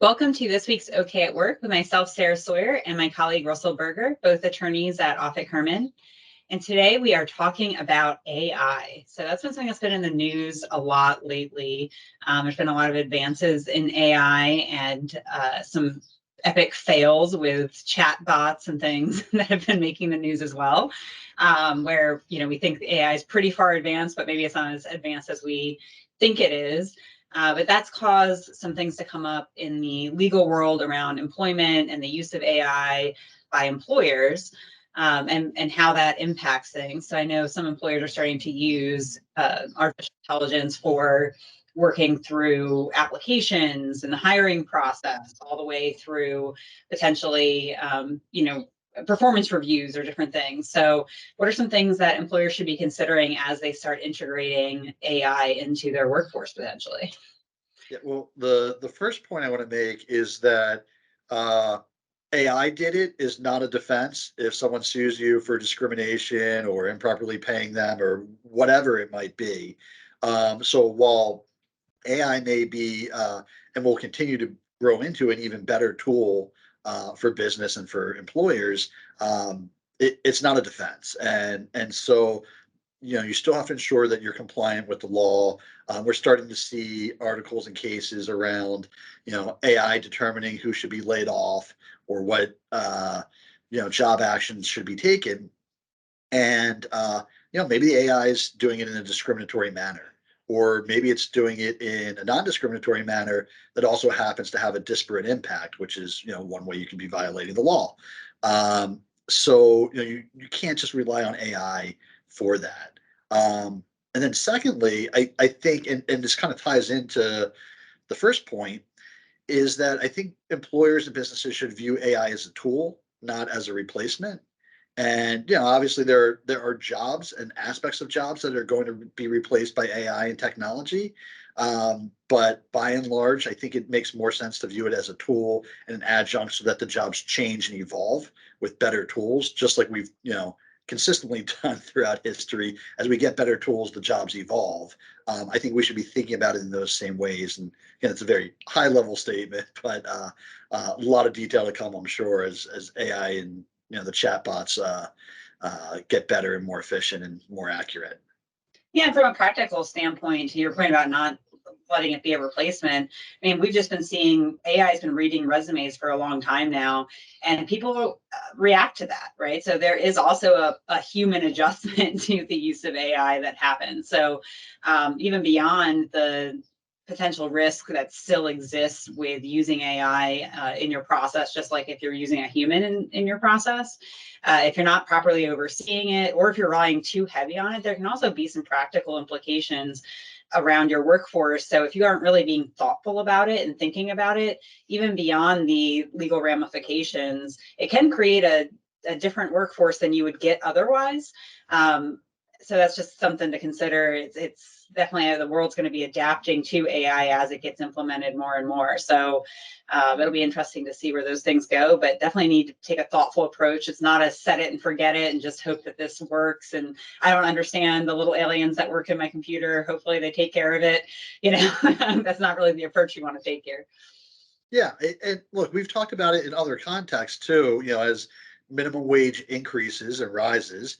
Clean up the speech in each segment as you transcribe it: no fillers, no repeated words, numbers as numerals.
Welcome to this week's OK at Work with myself, Sarah Sawyer, and my colleague, Russell Berger, both attorneys at Offit Kurman. And today we are talking about AI. So that's been something that's been in the news a lot lately. There's been a lot of advances in AI and some epic fails with chat bots and things that have been making the news as well, where we think AI is pretty far advanced, but maybe it's not as advanced as we think it is. But that's caused some things to come up in the legal world around employment and the use of AI by employers, and how that impacts things. So I know some employers are starting to use artificial intelligence for working through applications and the hiring process, all the way through potentially, performance reviews or different things. So what are some things that employers should be considering as they start integrating AI into their workforce potentially? Yeah, well, the first point I want to make is that AI did it is not a defense if someone sues you for discrimination or improperly paying them or whatever it might be. So while AI may be and will continue to grow into an even better tool for business and for employers, it's not a defense, and so you still have to ensure that you're compliant with the law. We're starting to see articles and cases around AI determining who should be laid off or what job actions should be taken, and maybe the AI is doing it in a discriminatory manner, or maybe it's doing it in a non-discriminatory manner that also happens to have a disparate impact, which is one way you can be violating the law. So you can't just rely on AI for that. And then secondly, I think, and this kind of ties into the first point, is that I think employers and businesses should view AI as a tool, not as a replacement. And obviously there are jobs and aspects of jobs that are going to be replaced by AI and technology. But by and large, I think it makes more sense to view it as a tool and an adjunct so that the jobs change and evolve with better tools, just like we've consistently done throughout history. As we get better tools, the jobs evolve. I think we should be thinking about it in those same ways. And again, it's a very high level statement, but a lot of detail to come, I'm sure, as AI and the chatbots get better and more efficient and more accurate. Yeah, from a practical standpoint, to your point about not letting it be a replacement, I mean, we've just been seeing AI has been reading resumes for a long time now, and people react to that, right? So there is also a human adjustment to the use of AI that happens. So even beyond the potential risk that still exists with using AI in your process, just like if you're using a human in your process. If you're not properly overseeing it, or if you're relying too heavy on it, there can also be some practical implications around your workforce. So if you aren't really being thoughtful about it and thinking about it, even beyond the legal ramifications, it can create a different workforce than you would get otherwise. So that's just something to consider. It's definitely the world's going to be adapting to AI as it gets implemented more and more. So it'll be interesting to see where those things go, but definitely need to take a thoughtful approach. It's not a set it and forget it and just hope that this works. And I don't understand the little aliens that work in my computer. Hopefully they take care of it. That's not really the approach you want to take here. Yeah, and look, we've talked about it in other contexts too. As minimum wage increases and rises,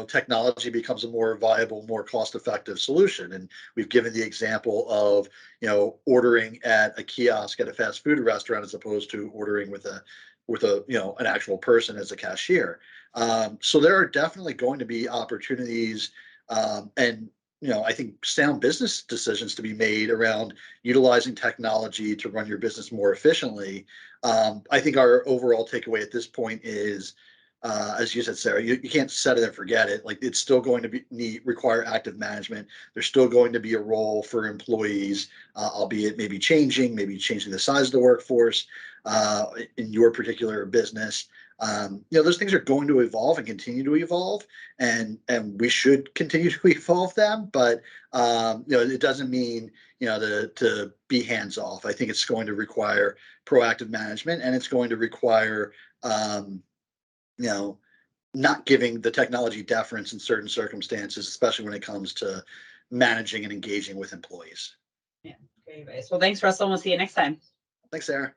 technology becomes a more viable, more cost-effective solution. And we've given the example of, ordering at a kiosk at a fast food restaurant as opposed to ordering with an actual person as a cashier. So there are definitely going to be opportunities, and I think sound business decisions to be made around utilizing technology to run your business more efficiently. I think our overall takeaway at this point is, as you said, Sarah, you can't set it and forget it. Like, it's still going to require active management. There's still going to be a role for employees, albeit maybe changing the size of the workforce in your particular business. Those things are going to evolve and continue to evolve, and we should continue to evolve them. But it doesn't mean to be hands off. I think it's going to require proactive management, and it's going to require not giving the technology deference in certain circumstances, especially when it comes to managing and engaging with employees. Yeah, Anyways, well, thanks, Russell. We'll see you next time. Thanks, Sarah.